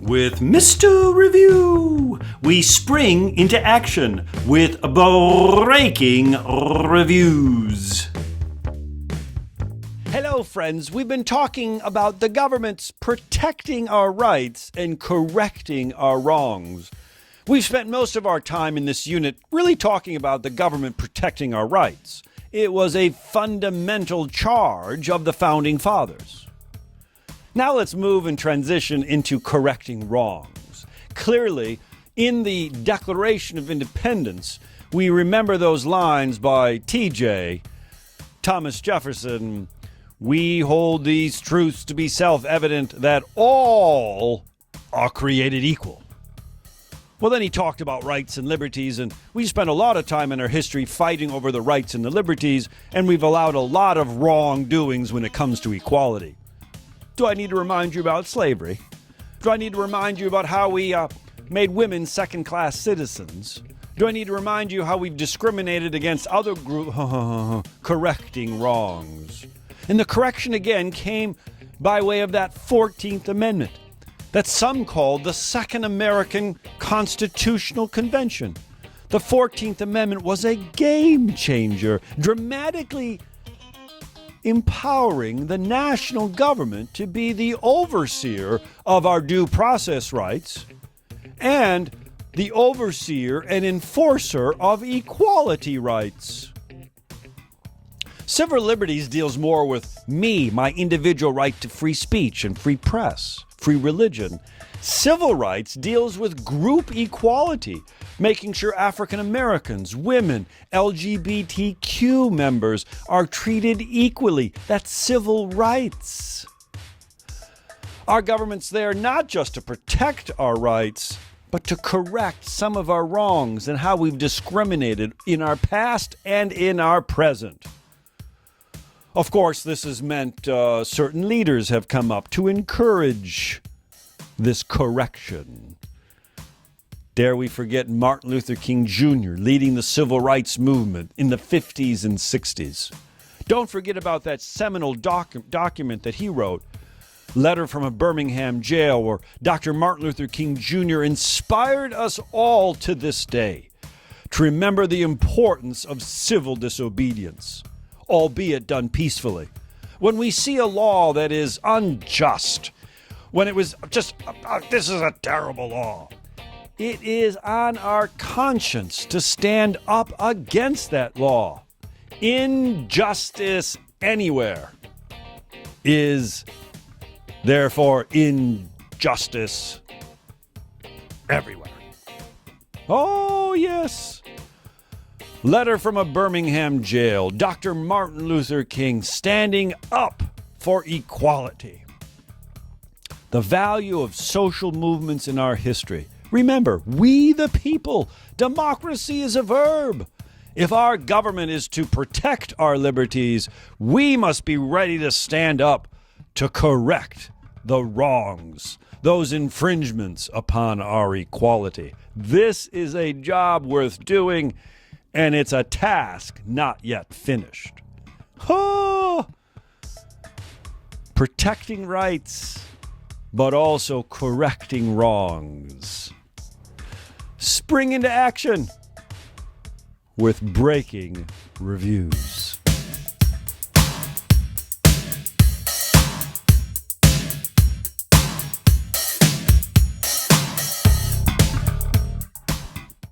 With Mr. Review, we spring into action with breaking reviews. Hello, friends. We've been talking about the government's protecting our rights and correcting our wrongs. We've spent most of our time in this unit really talking about the government protecting our rights. It was a fundamental charge of the Founding Fathers. Now let's move and transition into correcting wrongs. Clearly, in the Declaration of Independence, we remember those lines by T.J. Thomas Jefferson. We hold these truths to be self-evident that all are created equal. Well, then he talked about rights and liberties, and we spent a lot of time in our history fighting over the rights and the liberties, and we've allowed a lot of wrongdoings when it comes to equality. Do I need to remind you about slavery? Do I need to remind you about how we made women second-class citizens? Do I need to remind you how we've discriminated against other groups? Correcting wrongs. And the correction again came by way of that 14th Amendment that some called the Second American Constitutional Convention. The 14th Amendment was a game changer, dramatically empowering the national government to be the overseer of our due process rights and the overseer and enforcer of equality rights. Civil liberties deals more with me, my individual right to free speech and free press, free religion. Civil rights deals with group equality, making sure African Americans, women, LGBTQ members are treated equally. That's civil rights. Our government's there not just to protect our rights, but to correct some of our wrongs and how we've discriminated in our past and in our present. Of course, this has meant certain leaders have come up to encourage this correction. Dare we forget Martin Luther King Jr. leading the civil rights movement in the 50s and 60s. Don't forget about that seminal document that he wrote, Letter from a Birmingham Jail, where Dr. Martin Luther King Jr. inspired us all to this day to remember the importance of civil disobedience, albeit done peacefully. When we see a law that is unjust, when it was just, this is a terrible law, it is on our conscience to stand up against that law. Injustice anywhere is therefore injustice everywhere. Oh, yes. Letter from a Birmingham jail. Dr. Martin Luther King standing up for equality. The value of social movements in our history. Remember, we the people. Democracy is a verb. If our government is to protect our liberties, we must be ready to stand up to correct the wrongs, those infringements upon our equality. This is a job worth doing, and it's a task not yet finished. Oh, protecting rights, but also correcting wrongs. Spring into action with breaking reviews.